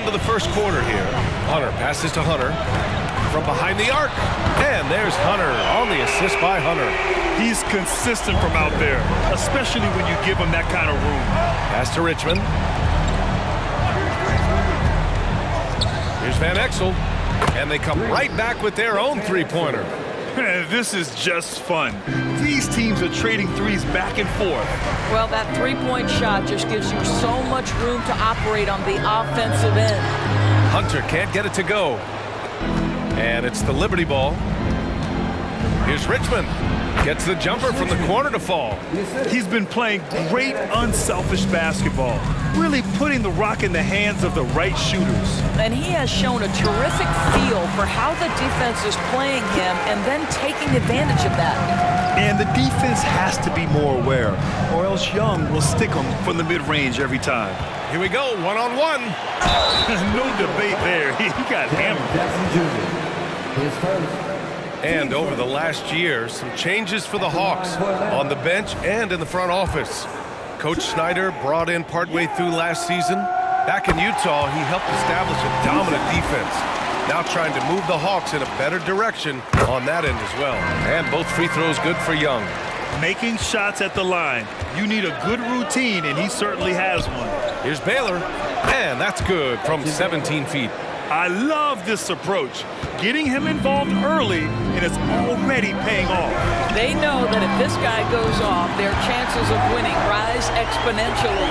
into the first quarter here. Hunter passes to Hunter from behind the arc. And there's Hunter on the assist by Hunter. He's consistent from out there, especially when you give him that kind of room. Pass to Richmond. Here's Van Exel. And they come right back with their own three-pointer. This is just fun. These teams are trading threes back and forth. Well, that three-point shot just gives you so much room to operate on the offensive end. Hunter can't get it to go. And it's the Liberty ball. Here's Richmond. Gets the jumper from the corner to fall. He's been playing great unselfish basketball, really putting the rock in the hands of the right shooters. And he has shown a terrific feel for how the defense is playing him and then taking advantage of that. And the defense has to be more aware, or else Young will stick him from the mid-range every time. Here we go, one-on-one. No debate there. He got hammered. His first. And over the last year, some changes for the Hawks on the bench and in the front office. Coach Snyder brought in partway through last season. Back in Utah, he helped establish a dominant defense. Now trying to move the Hawks in a better direction on that end as well. And both free throws good for Young. Making shots at the line. You need a good routine, and he certainly has one. Here's Baylor, and that's good from 17 feet. I love this approach. Getting him involved early, and it's already paying off. They know that if this guy goes off, their chances of winning rise exponentially.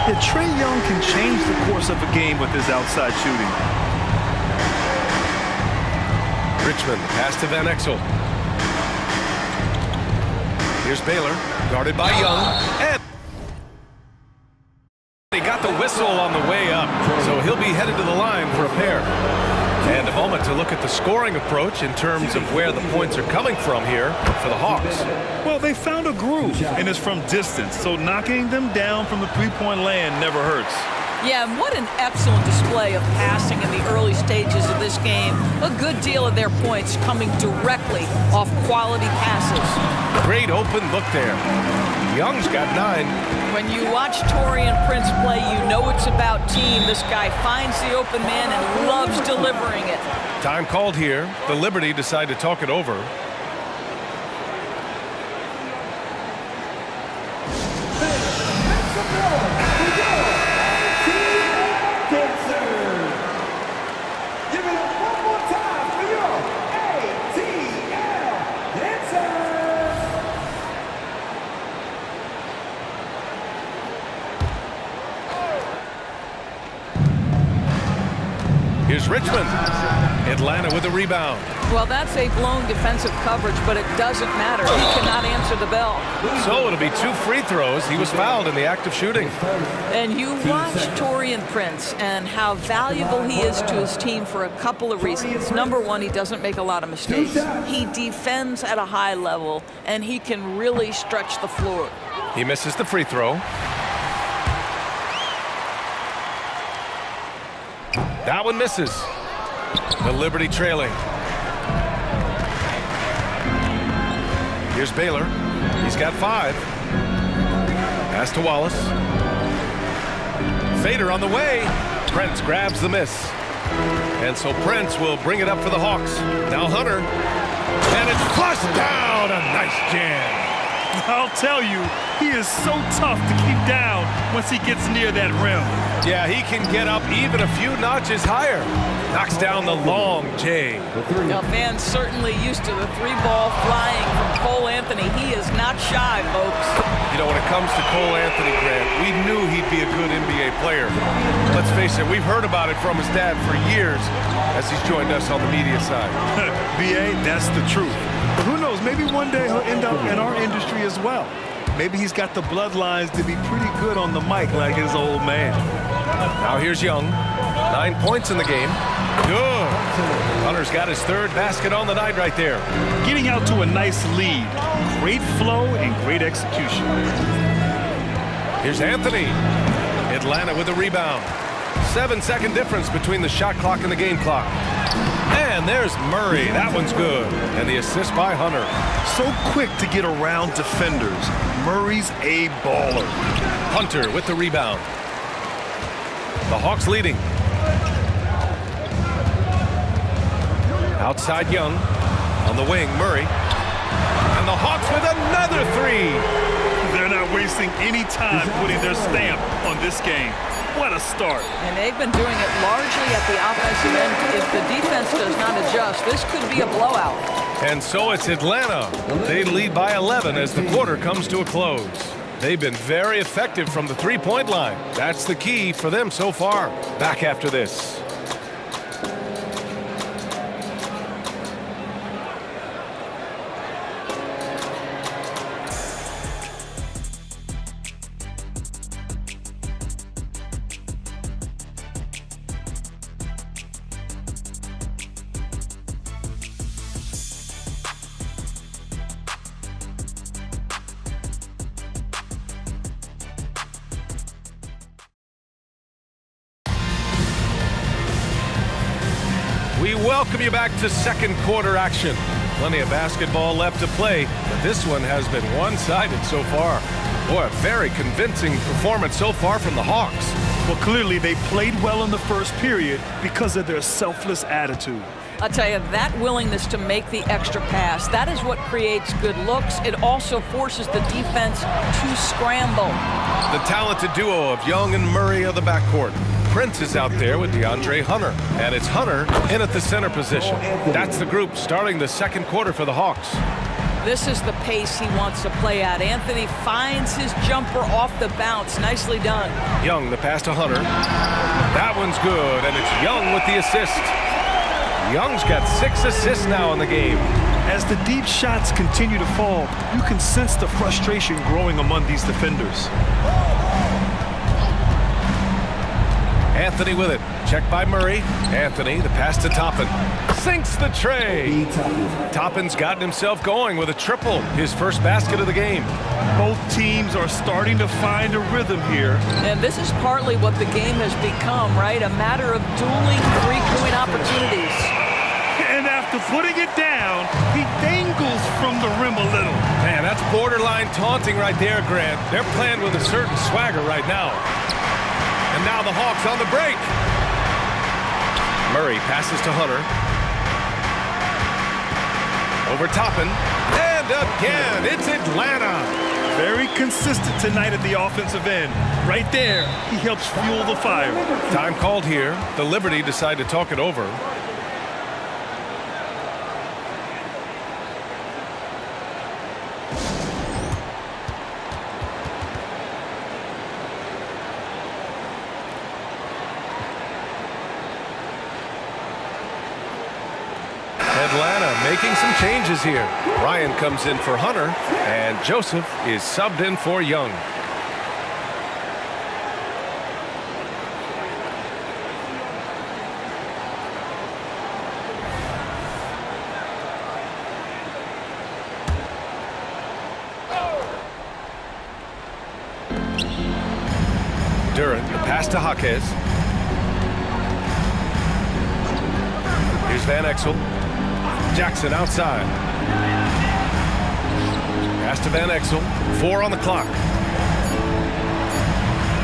Yeah, Trae Young can change the course of a game with his outside shooting. Richmond, pass to Van Exel. Here's Baylor, guarded by Young, and he got the whistle on the way up, so he'll be headed to the line for a pair. And a moment to look at the scoring approach in terms of where the points are coming from here for the Hawks. Well, they found a groove, and it's from distance, so knocking them down from the three-point land never hurts. Yeah, and what an excellent display of passing in the early stages of this game. A good deal of their points coming directly off quality passes. Great open look there. Young's got 9. When you watch Taurean Prince play, you know it's about team. This guy finds the open man and loves delivering it. Time called here. The Liberty decide to talk it over. Here's Richmond. Atlanta with a rebound. Well, that's a blown defensive coverage, but it doesn't matter. He cannot answer the bell. So it'll be 2 free throws. He was fouled in the act of shooting. And you watch Taurean Prince and how valuable he is to his team for a couple of reasons. Number one, he doesn't make a lot of mistakes. He defends at a high level, and he can really stretch the floor. He misses the free throw. That one misses. The Liberty trailing. Here's Baylor. He's got 5. Pass to Wallace. Fader on the way. Prince grabs the miss. And so Prince will bring it up for the Hawks. Now Hunter. And it's flushed down. A nice jam. I'll tell you, he is so tough to keep down once he gets near that rim. Yeah, he can get up even a few notches higher. Knocks down the long J. Now, Van's certainly used to the 3-ball flying from Cole Anthony. He is not shy, folks. You know, when it comes to Cole Anthony, Grant, we knew he'd be a good NBA player. Let's face it, we've heard about it from his dad for years as he's joined us on the media side. B.A., that's the truth. But who knows, maybe one day he'll end up in our industry as well. Maybe he's got the bloodlines to be pretty good on the mic like his old man. Now here's Young. 9 points in the game. Good. Hunter's got his 3rd basket on the night right there. Getting out to a nice lead. Great flow and great execution. Here's Anthony. Atlanta with a rebound. 7-second difference between the shot clock and the game clock. And there's Murray. That one's good. And the assist by Hunter. So quick to get around defenders. Murray's a baller. Hunter with the rebound. The Hawks leading. Outside Young. On the wing, Murray. And the Hawks with another three. They're not wasting any time putting their stamp on this game. What a start. And they've been doing it largely at the offensive end. If the defense does not adjust, this could be a blowout. And so it's Atlanta. They lead by 11 as the quarter comes to a close. They've been very effective from the three-point line. That's the key for them so far. Back after this. We welcome you back to second quarter action. Plenty of basketball left to play, but this one has been one-sided so far. Boy, a very convincing performance so far from the Hawks. Well, clearly they played well in the first period because of their selfless attitude. I'll tell you, that willingness to make the extra pass, that is what creates good looks. It also forces the defense to scramble. The talented duo of Young and Murray of the backcourt. Prince is out there with DeAndre Hunter, and it's Hunter in at the center position. That's the group starting the second quarter for the Hawks. This is the pace he wants to play at. Anthony finds his jumper off the bounce. Nicely done. Young, the pass to Hunter. That one's good, and it's Young with the assist. Young's got 6 assists now in the game. As the deep shots continue to fall, you can sense the frustration growing among these defenders. Anthony with it. Checked by Murray. Anthony, the pass to Toppin. Sinks the tray. Toppin's gotten himself going with a triple. His first basket of the game. Both teams are starting to find a rhythm here. And this is partly what the game has become, right? A matter of dueling three-point opportunities. And after putting it down, he dangles from the rim a little. Man, that's borderline taunting right there, Grant. They're playing with a certain swagger right now. And now the Hawks on the break. Murray passes to Hunter. Over Toppin. And again, it's Atlanta. Very consistent tonight at the offensive end. Right there, he helps fuel the fire. Time called here. The Liberty decide to talk it over. Atlanta making some changes here. Ryan comes in for Hunter, and Joseph is subbed in for Young. Duran, the pass to Jaquez. Here's Van Exel. Jackson outside. Pass to Van Exel. 4 on the clock.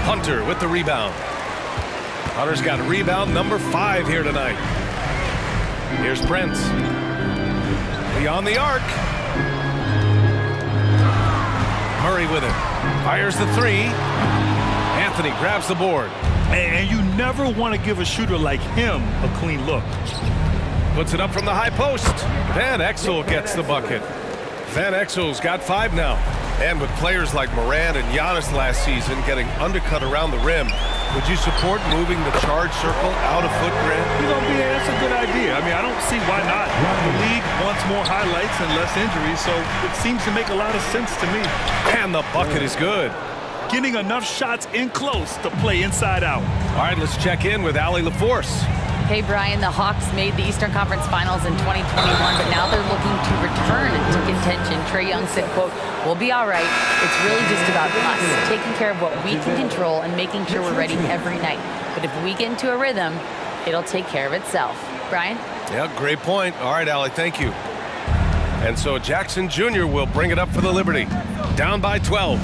Hunter with the rebound. Hunter's got rebound number 5 here tonight. Here's Prince. Beyond the arc. Murray with it. Fires the 3. Anthony grabs the board. And you never want to give a shooter like him a clean look. Puts it up from the high post. Van Exel gets the bucket. Van Exel's got 5 now. And with players like Morant and Giannis last season getting undercut around the rim, would you support moving the charge circle out a foot, Grant? That's a good idea. I mean, I don't see why not. The league wants more highlights and less injuries, so it seems to make a lot of sense to me. And the bucket is good. Getting enough shots in close to play inside out. All right, let's check in with Allie LaForce. Hey, Brian, the Hawks made the Eastern Conference Finals in 2021, but now they're looking to return to contention. Trae Young said, quote, "We'll be all right. It's really just about us, taking care of what we can control and making sure we're ready every night. But if we get into a rhythm, it'll take care of itself." Brian? Yeah, great point. All right, Allie, thank you. And so Jackson Jr. will bring it up for the Liberty. Down by 12.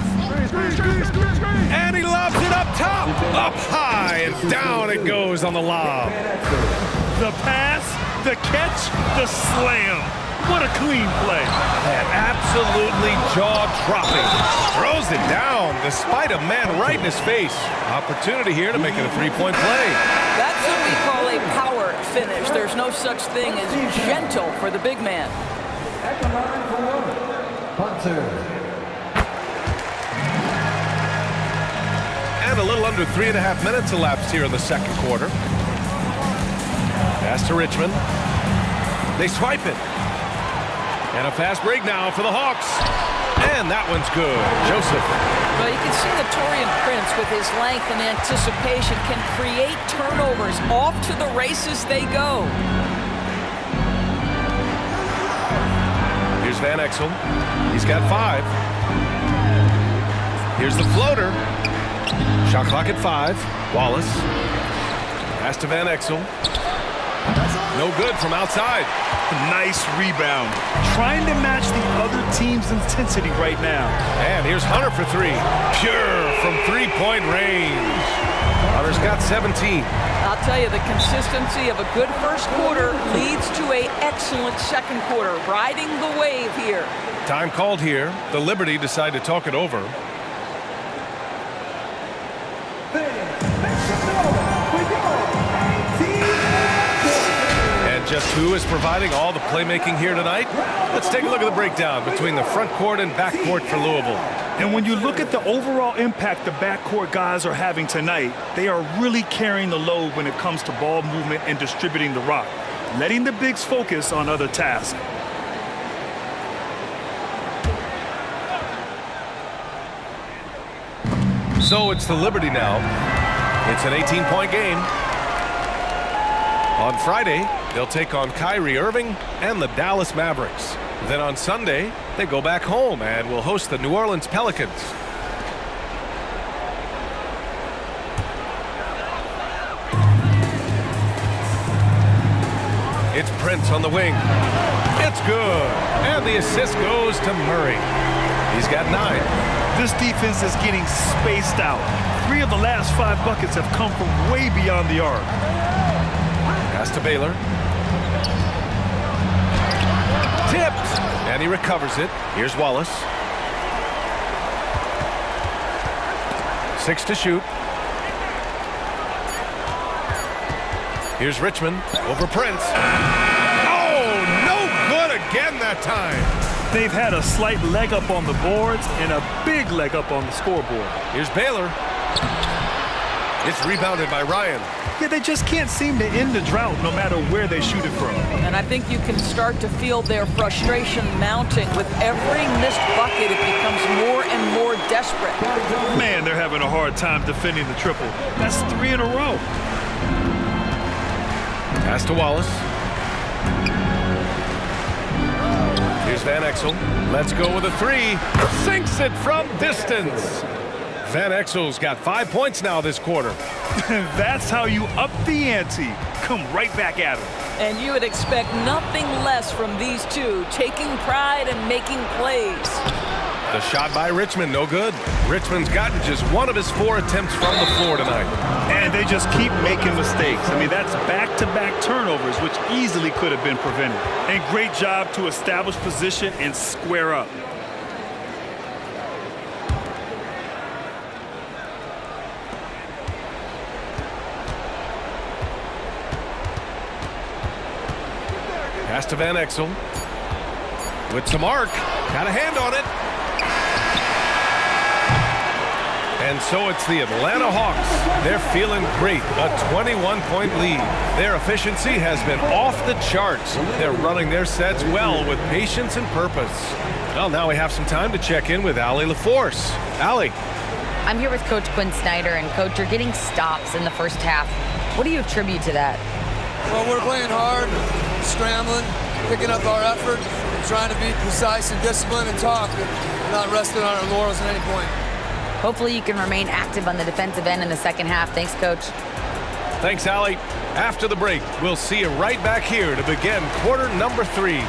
And he lobs it up top. Up high and down it goes on the lob. The pass, The catch, the slam. What a clean play. Man, absolutely jaw-dropping. Throws it down despite a man right in his face. Opportunity here to make it a three-point play. That's what we call a power finish. There's no such thing as gentle for the big man. At the line for one, punter. And a little under 3.5 minutes elapsed here in the second quarter. Pass to Richmond. They swipe it. And a fast break now for the Hawks. And that one's good. Joseph. Well, you can see that Taurean Prince, with his length and anticipation, can create turnovers. Off to the races they go. Here's Van Exel. He's got 5. Here's the floater. Shot clock at 5. Wallace. Pass to Van Exel. No good from outside. Nice rebound. Trying to match the other team's intensity right now. And here's Hunter for 3. Pure from three-point range. Hunter's got 17. I'll tell you, the consistency of a good first quarter leads to an excellent second quarter. Riding the wave here. Time called here. The Liberty decide to talk it over. Just who is providing all the playmaking here tonight? Let's take a look at the breakdown between the front court and back court for Louisville. And when you look at the overall impact the backcourt guys are having tonight, they are really carrying the load when it comes to ball movement and distributing the rock, letting the bigs focus on other tasks. So it's the Liberty now. It's an 18-point game. On Friday, they'll take on Kyrie Irving and the Dallas Mavericks. Then on Sunday, they go back home and will host the New Orleans Pelicans. It's Prince on the wing. It's good. And the assist goes to Murray. He's got 9. This defense is getting spaced out. 3 of the last 5 buckets have come from way beyond the arc. Pass to Baylor. Tipped. And he recovers it. Here's Wallace. 6 to shoot. Here's Richmond over Prince. Oh, no good again that time. They've had a slight leg up on the boards and a big leg up on the scoreboard. Here's Baylor. It's rebounded by Ryan. Yeah, they just can't seem to end the drought no matter where they shoot it from. And I think you can start to feel their frustration mounting. With every missed bucket, it becomes more and more desperate. Man, they're having a hard time defending the triple. That's 3 in a row. Pass to Wallace. Here's Van Exel. Let's go with a 3. Sinks it from distance. Van Exel's got 5 points now this quarter. That's how you up the ante. Come right back at him. And you would expect nothing less from these two, taking pride and making plays. The shot by Richmond, no good. Richmond's gotten just 1 of his 4 attempts from the floor tonight. And they just keep making mistakes. I mean, that's back-to-back turnovers, which easily could have been prevented. And great job to establish position and square up. Pass to Van Exel. With some arc. Got a hand on it. And so it's the Atlanta Hawks. They're feeling great. A 21-point lead. Their efficiency has been off the charts. They're running their sets well with patience and purpose. Well, now we have some time to check in with Allie LaForce. Allie. I'm here with Coach Quinn Snyder. And, Coach, you're getting stops in the first half. What do you attribute to that? Well, we're playing hard, scrambling, picking up our effort, and trying to be precise and disciplined and talk, and not resting on our laurels at any point. Hopefully you can remain active on the defensive end in the second half. Thanks, Coach. Thanks, Allie. After the break, we'll see you right back here to begin quarter number 3.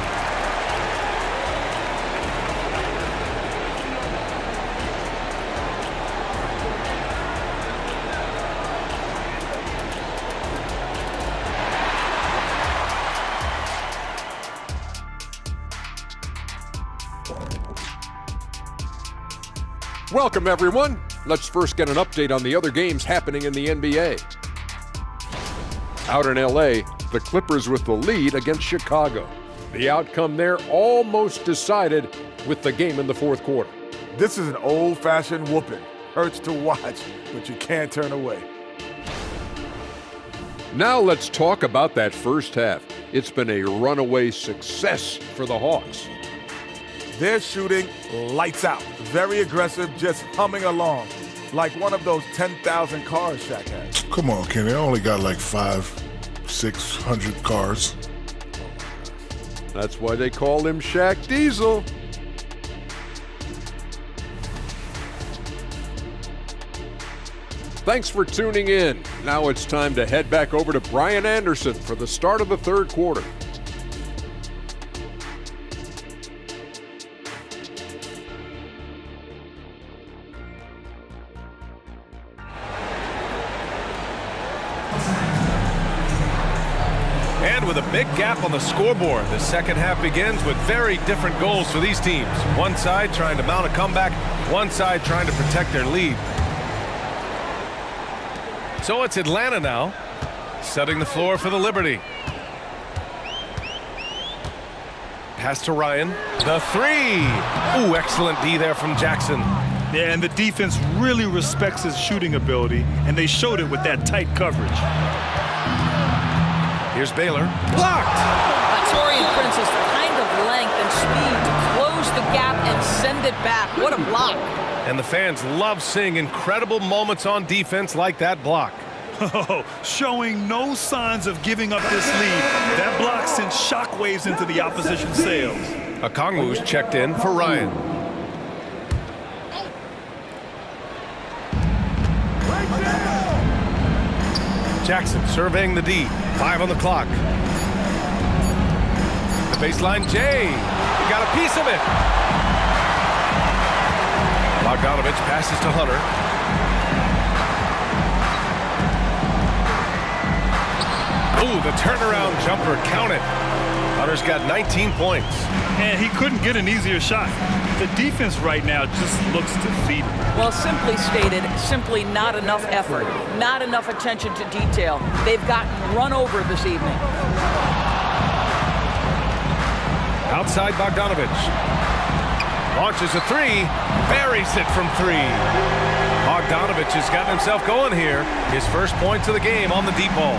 Welcome, everyone. Let's first get an update on the other games happening in the NBA. Out in LA, the Clippers with the lead against Chicago. The outcome there almost decided with the game in the fourth quarter. This is an old-fashioned whooping. Hurts to watch, but you can't turn away. Now let's talk about that first half. It's been a runaway success for the Hawks. They're shooting lights out. Very aggressive, just humming along. Like one of those 10,000 cars Shaq has. Come on, Kenny. I only got like 600 cars. That's why they call him Shaq Diesel. Thanks for tuning in. Now it's time to head back over to Brian Anderson for the start of the third quarter. And with a big gap on the scoreboard, the second half begins with very different goals for these teams. One side trying to mount a comeback, one side trying to protect their lead. So it's Atlanta now, setting the floor for the Liberty. Pass to Ryan. The three. Ooh, excellent D there from Jackson. Yeah, and the defense really respects his shooting ability, and they showed it with that tight coverage. Here's Baylor. Blocked! Torian Prince has the kind of length and speed to close the gap and send it back. What a block. And the fans love seeing incredible moments on defense like that block. Oh, showing no signs of giving up this lead. That block sent shockwaves into the opposition sails. Okongwu's checked in for Ryan. Jackson surveying the D. 5 on the clock. The baseline, Jay. He got a piece of it. Bogdanovich passes to Hunter. Ooh, the turnaround jumper, count it. Hunter's got 19 points. And he couldn't get an easier shot. The defense right now just looks defeated. Well, simply stated, simply not enough effort, not enough attention to detail. They've gotten run over this evening. Outside Bogdanovich. Launches a three, buries it from three. Bogdanovich has gotten himself going here. His first points of the game on the deep ball.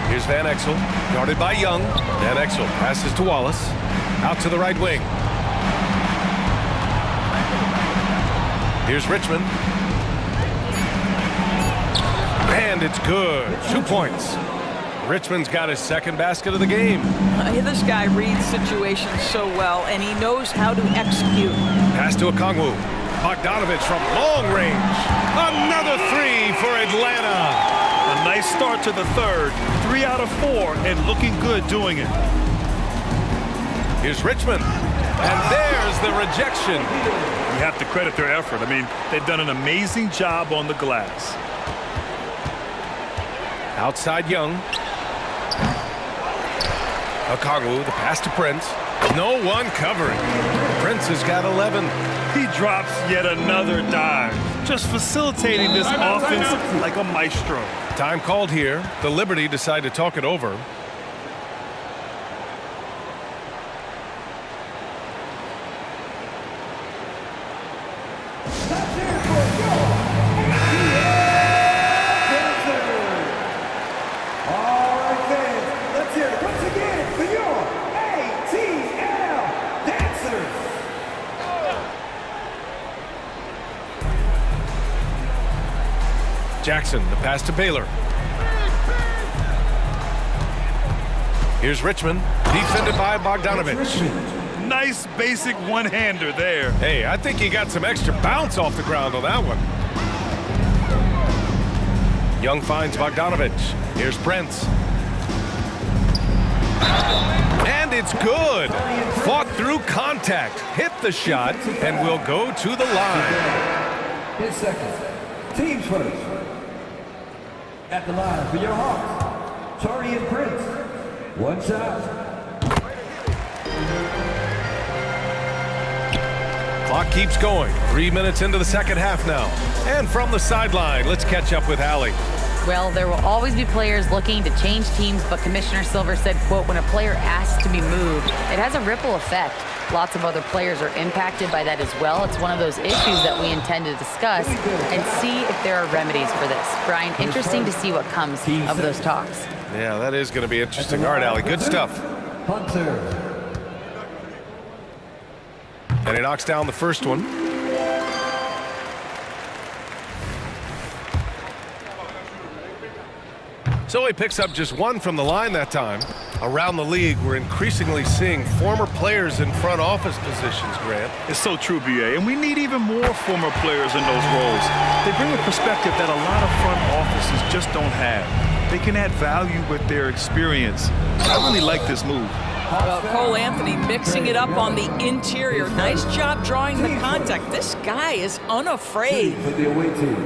Here's Van Exel, guarded by Young. Van Exel passes to Wallace, out to the right wing. Here's Richmond. And it's good. 2 points. Richmond's got his second basket of the game. This guy reads situations so well, and he knows how to execute. Pass to Okongwu. Bogdanovich from long range. Another three for Atlanta. A nice start to the third. 3 out of 4, and looking good doing it. Here's Richmond. And there's the rejection. You have to credit their effort. I mean, they've done an amazing job on the glass. Outside Young. Okongwu, the pass to Prince. No one covering. Prince has got 11. He drops yet another dive, just facilitating this offense like a maestro. Time called here. The Liberty decide to talk it over. Jackson, the pass to Baylor. Here's Richmond, defended by Bogdanovich. Nice basic one-hander there. Hey, I think he got some extra bounce off the ground on that one. Young finds Bogdanovich. Here's Prince. And it's good. Fought through contact, hit the shot, and will go to the line. His second. Teams first. At the line for your Hawks, Torian Prince. 1 shot. Clock keeps going. 3 minutes into the second half now. And from the sideline, let's catch up with Allie. Well, there will always be players looking to change teams, but Commissioner Silver said, quote, when a player asks to be moved, it has a ripple effect. Lots of other players are impacted by that as well. It's one of those issues that we intend to discuss and see if there are remedies for this. Brian, interesting to see what comes of those talks. Yeah, that is going to be interesting. All right, Allie, good stuff. And he knocks down the first one. So he picks up just one from the line that time. Around the league, we're increasingly seeing former players in front office positions, Grant. It's so true, B.A., and we need even more former players in those roles. They bring a perspective that a lot of front offices just don't have. They can add value with their experience. I really like this move. Well, Cole Anthony mixing it up on the interior. Nice job drawing the contact. This guy is unafraid. For the away team,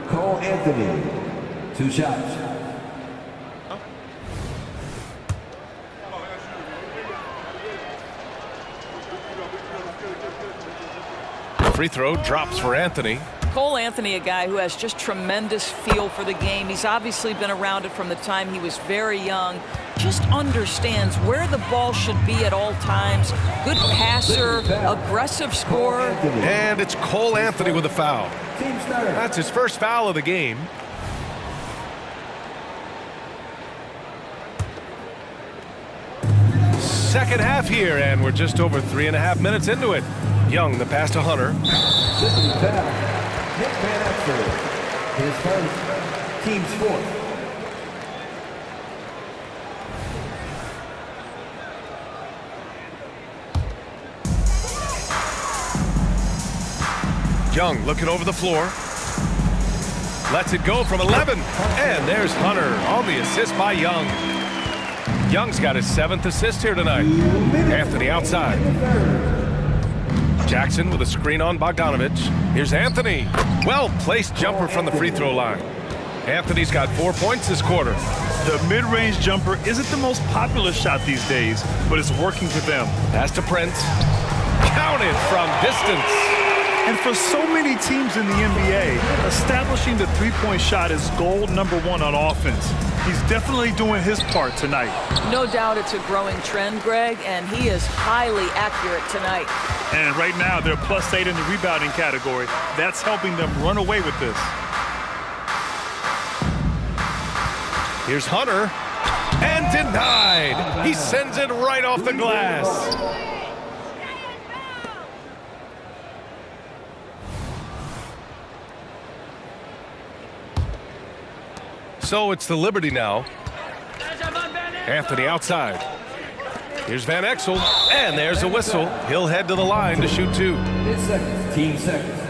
Cole Anthony, 2 shots. Free throw drops for Anthony. Cole Anthony, a guy who has just tremendous feel for the game. He's obviously been around it from the time he was very young. Just understands where the ball should be at all times. Good passer, aggressive scorer. And it's Cole Anthony with a foul. That's his first foul of the game. Second half here, and we're just over 3.5 minutes into it. Young, the pass to Hunter. This is foul. Nick Van Exel, his first, team's fourth. Young looking over the floor. Lets it go from 11. And there's Hunter on the assist by Young. Young's got his 7th assist here tonight. Anthony outside. Jackson with a screen on Bogdanovich. Here's Anthony. Well-placed jumper from the free throw line. Anthony's got 4 points this quarter. The mid-range jumper isn't the most popular shot these days, but it's working for them. Pass to Prince. Counted from distance. And for so many teams in the NBA, establishing the three-point shot is goal number 1 on offense. He's definitely doing his part tonight. No doubt it's a growing trend, Greg, and he is highly accurate tonight. And right now, they're +8 in the rebounding category. That's helping them run away with this. Here's Hunter. And denied. He sends it right off the glass. So it's the Liberty now. Anthony outside. Here's Van Exel, and there's a whistle. He'll head to the line to shoot 2. Team seconds.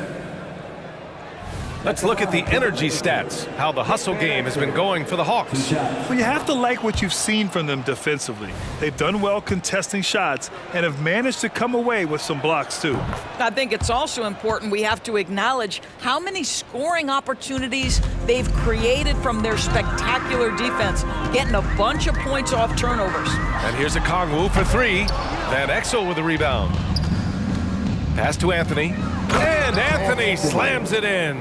Let's look at the energy stats, how the hustle game has been going for the Hawks. Well, you have to like what you've seen from them defensively. They've done well contesting shots and have managed to come away with some blocks, too. I think it's also important we have to acknowledge how many scoring opportunities they've created from their spectacular defense, getting a bunch of points off turnovers. And here's a Kongwu for 3. Van Exel with the rebound. Pass to Anthony. And Anthony slams it in.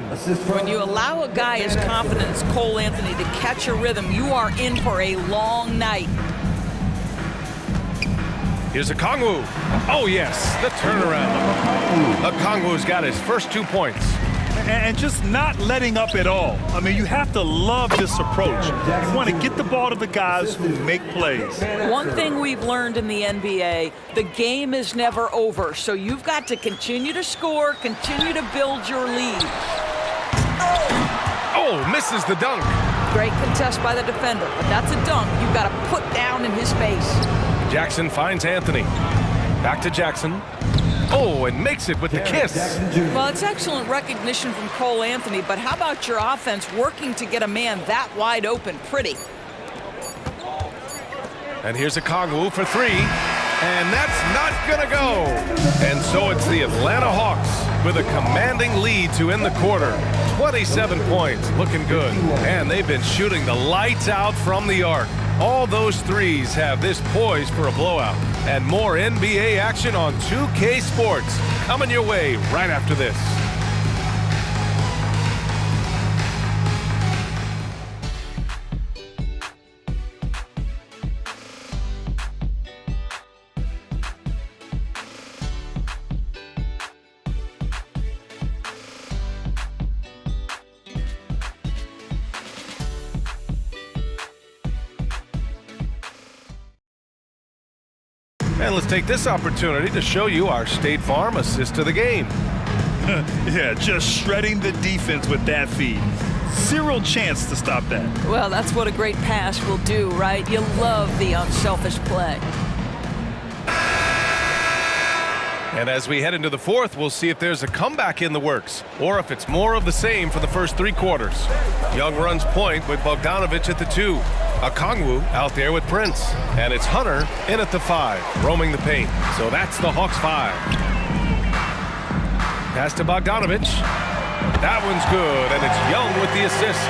When you allow a guy as confident as Cole Anthony to catch a rhythm, you are in for a long night. Here's a Kongwu. Oh, yes, the turnaround. Okongwu's got his first 2 points. And just not letting up at all. I mean, you have to love this approach. You want to get the ball to the guys who make plays. One thing we've learned in the NBA, the game is never over. So you've got to continue to score, continue to build your lead. Oh, misses the dunk. Great contest by the defender, but that's a dunk you've got to put down in his face. Jackson finds Anthony. Back to Jackson. Oh, and makes it with the kiss. Well, it's excellent recognition from Cole Anthony, but how about your offense working to get a man that wide open? Pretty. And here's a Kongwu for 3. And that's not going to go. And so it's the Atlanta Hawks with a commanding lead to end the quarter. 27 points, looking good. And they've been shooting the lights out from the arc. All those threes have this poised for a blowout. And more NBA action on 2K Sports coming your way right after this. And let's take this opportunity to show you our State Farm assist to the game. Yeah, just shredding the defense with that feed. Zero chance to stop that. Well, that's what a great pass will do, right? You love the unselfish play. And as we head into the fourth, we'll see if there's a comeback in the works or if it's more of the same for the first 3 quarters. Young runs point with Bogdanovich at the 2. Okongwu out there with Prince. And it's Hunter in at the 5, roaming the paint. So that's the Hawks 5. Pass to Bogdanovich. That one's good, and it's Young with the assist.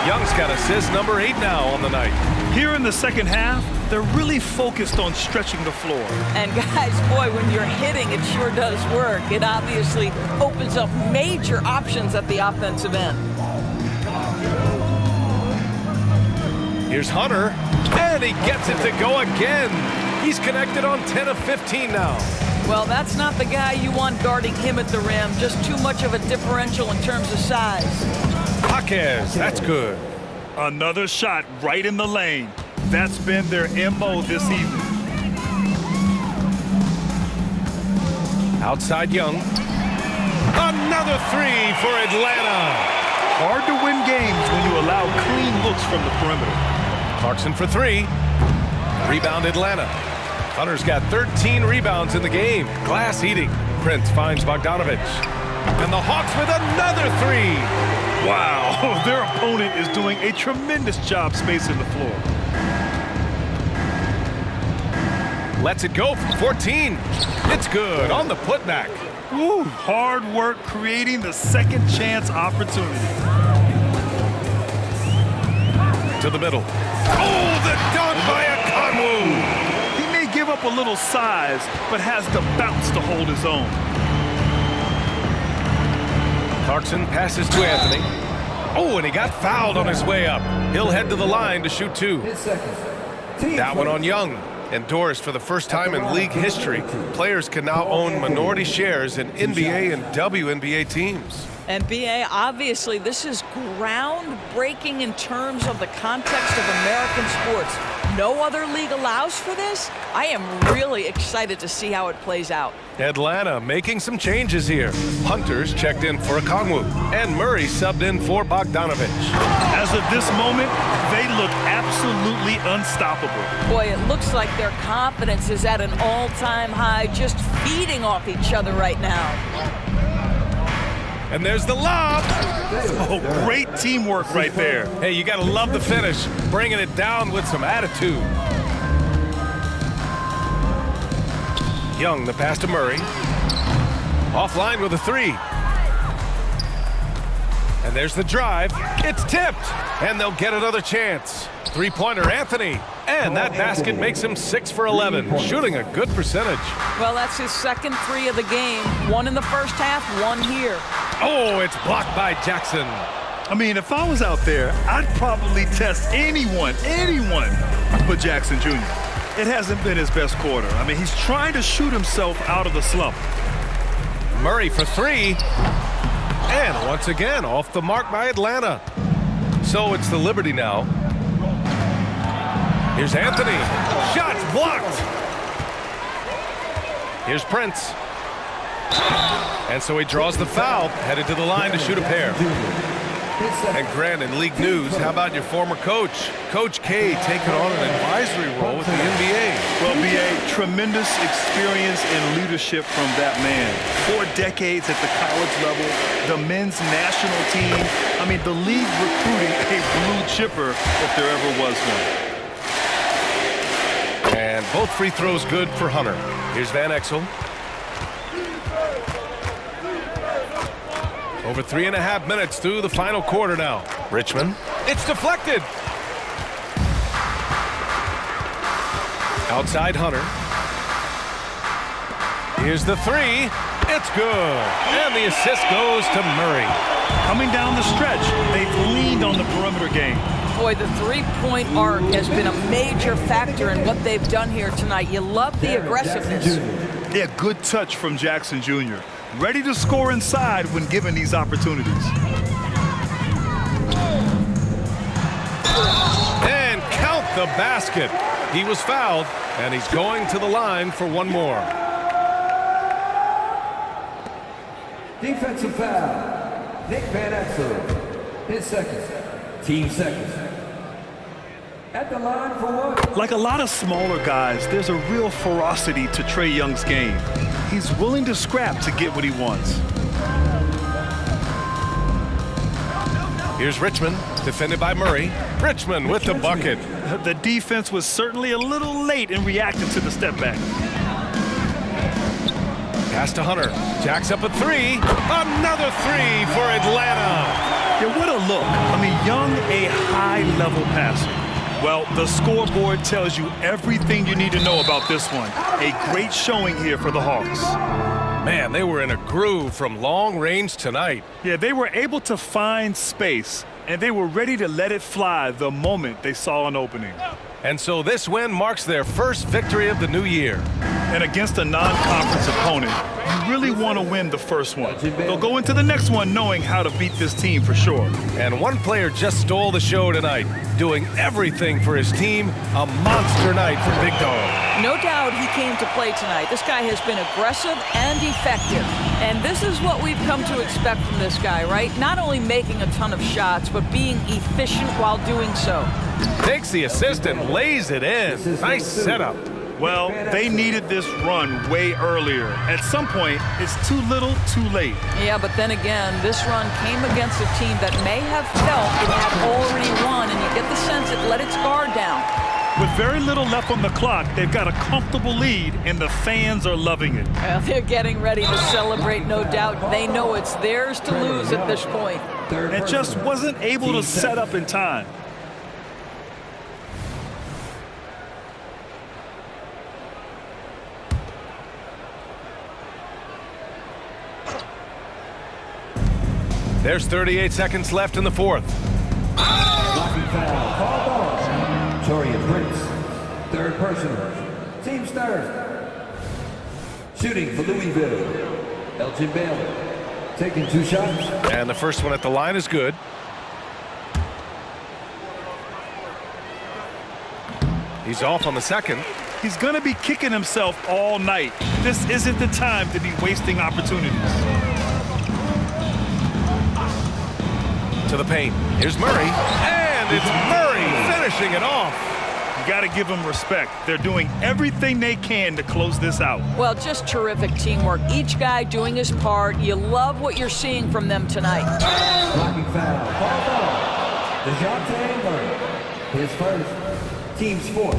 Young's got assist number 8 now on the night. Here in the second half, they're really focused on stretching the floor. And guys, boy, when you're hitting, it sure does work. It obviously opens up major options at the offensive end. Here's Hunter, and he gets it to go again. He's connected on 10 of 15 now. Well, that's not the guy you want guarding him at the rim. Just too much of a differential in terms of size. Jaquez, that's good. Another shot right in the lane. That's been their MO this evening. Outside Young. Another 3 for Atlanta. Hard to win games when you allow clean looks from the perimeter. Clarkson for 3. Rebound Atlanta. Hunter's got 13 rebounds in the game. Glass eating. Prince finds Bogdanovich. And the Hawks with another 3. Wow, their opponent is doing a tremendous job spacing the floor. Lets it go from 14. It's good on the putback. Woo, hard work creating the second chance opportunity. To the middle. Oh, the dunk by Okongwu. He may give up a little size, but has the bounce to hold his own. Clarkson passes to Anthony. Oh, and he got fouled on his way up. He'll head to the line to shoot 2. That one on Young. And Doris, for the first time in league history, players can now own minority shares in NBA and WNBA teams. And BA, obviously, this is groundbreaking in terms of the context of American sports. No other league allows for this. I am really excited to see how it plays out. Atlanta making some changes here. Hunter's checked in for Okongwu, and Murray subbed in for Bogdanovich. As of this moment, they look absolutely unstoppable. Boy, it looks like their confidence is at an all-time high, just feeding off each other right now. And there's the lob. Oh, great teamwork right there. Hey, you got to love the finish, bringing it down with some attitude. Young, the pass to Murray. Offline with a 3. And there's the drive. It's tipped, and they'll get another chance. 3-pointer Anthony, and that basket makes him 6 for 11, shooting a good percentage. Well, that's his second 3 of the game. 1 in the first half, 1 here. Oh, it's blocked by Jackson. I mean, if I was out there, I'd probably test anyone but Jackson Jr. It hasn't been his best quarter. I mean, he's trying to shoot himself out of the slump. Murray for 3. And once again, off the mark by Atlanta. So it's the Liberty now. Here's Anthony. Shots blocked. Here's Prince. And so he draws the foul, headed to the line to shoot a pair. And Grant, in league news, how about your former coach? Coach K taking on an advisory role with the NBA. Well, BA, tremendous experience and leadership from that man. 4 decades at the college level, the men's national team. I mean, the league recruiting a blue chipper if there ever was one. And both free throws good for Hunter. Here's Van Exel. Over 3.5 minutes through the final quarter now. Richmond. It's deflected. Outside Hunter. Here's the three. It's good. And the assist goes to Murray. Coming down the stretch, they've leaned on the perimeter game. Boy, the three-point arc has been a major factor in what they've done here tonight. You love the aggressiveness. Yeah, good touch from Jackson Jr. Ready to score inside when given these opportunities. And count the basket. He was fouled, and he's going to the line for one more. Defensive foul. Nick Van Exel. His second. Team second. At the line for one. Like a lot of smaller guys, there's a real ferocity to Trae Young's game. He's willing to scrap to get what he wants. Here's Richmond, defended by Murray. Richmond with the bucket. The defense was certainly a little late in reacting to the step back. Pass to Hunter. Jacks up a three. Another three for Atlanta. Yeah, what a look. I mean, Young, a high-level passer. Well, the scoreboard tells you everything you need to know about this one. A great showing here for the Hawks. Man, they were in a groove from long range tonight. Yeah, they were able to find space, and they were ready to let it fly the moment they saw an opening. And so this win marks their first victory of the new year. And against a non-conference opponent, you really want to win the first one. They'll go into the next one knowing how to beat this team for sure. And one player just stole the show tonight, doing everything for his team. A monster night for Big Dog. No doubt he came to play tonight. This guy has been aggressive and effective. And this is what we've come to expect from this guy, right? Not only making a ton of shots, but being efficient while doing so. Takes the assist and lays it in. Nice setup. Well, they needed this run way earlier. At some point, it's too little, too late. Yeah, but then again, this run came against a team that may have felt it had already won, and you get the sense it let its guard down. With very little left on the clock, they've got a comfortable lead, and the fans are loving it. Well, they're getting ready to celebrate, no doubt. They know it's theirs to lose at this point. And just wasn't able to set up in time. There's 38 seconds left in the fourth. Blocking foul. Called on. Torian Prince. Third personal. Team stars. Shooting for Louisville. Elgin Baylor. Taking 2 shots. And the first one at the line is good. He's off on the second. He's going to be kicking himself all night. This isn't the time to be wasting opportunities. To the paint. Here's Murray. And it's Murray finishing it off. You got to give them respect. They're doing everything they can to close this out. Well, just terrific teamwork. Each guy doing his part. You love what you're seeing from them tonight. Blocking foul. Called on. DeJounte Murray. His first. Team's fourth.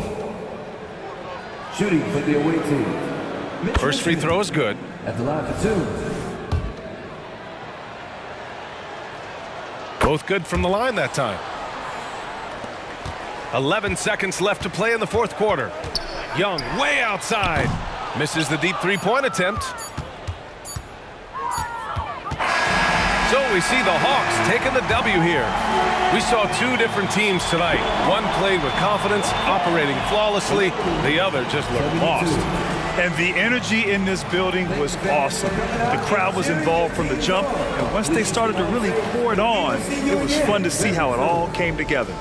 Shooting for the away team. Mitch First free throw is good. At the line for 2. Both good from the line that time. 11 seconds left to play in the fourth quarter. Young way outside. Misses the deep three-point attempt. So we see the Hawks taking the W here. We saw 2 different teams tonight. One played with confidence, operating flawlessly. The other just looked lost. And the energy in this building was awesome. The crowd was involved from the jump, and once they started to really pour it on, it was fun to see how it all came together.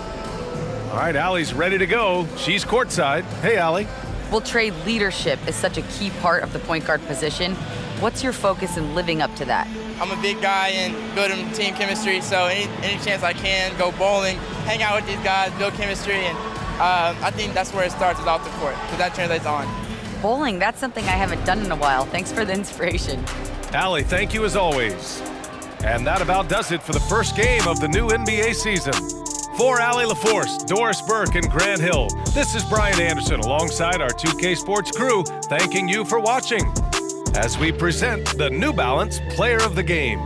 All right, Allie's ready to go. She's courtside. Hey, Allie. Well, Trey, leadership is such a key part of the point guard position. What's your focus in living up to that? I'm a big guy and building team chemistry, so any chance I can, go bowling, hang out with these guys, build chemistry, and I think that's where it starts, is off the court, because that translates on. Bowling, that's something I haven't done in a while. Thanks for the inspiration. Allie, thank you as always. And that about does it for the first game of the new NBA season. For Allie LaForce, Doris Burke, and Grant Hill, this is Brian Anderson alongside our 2K Sports crew, thanking you for watching as we present the New Balance Player of the Game.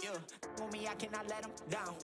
Yeah, with me, I cannot let them down.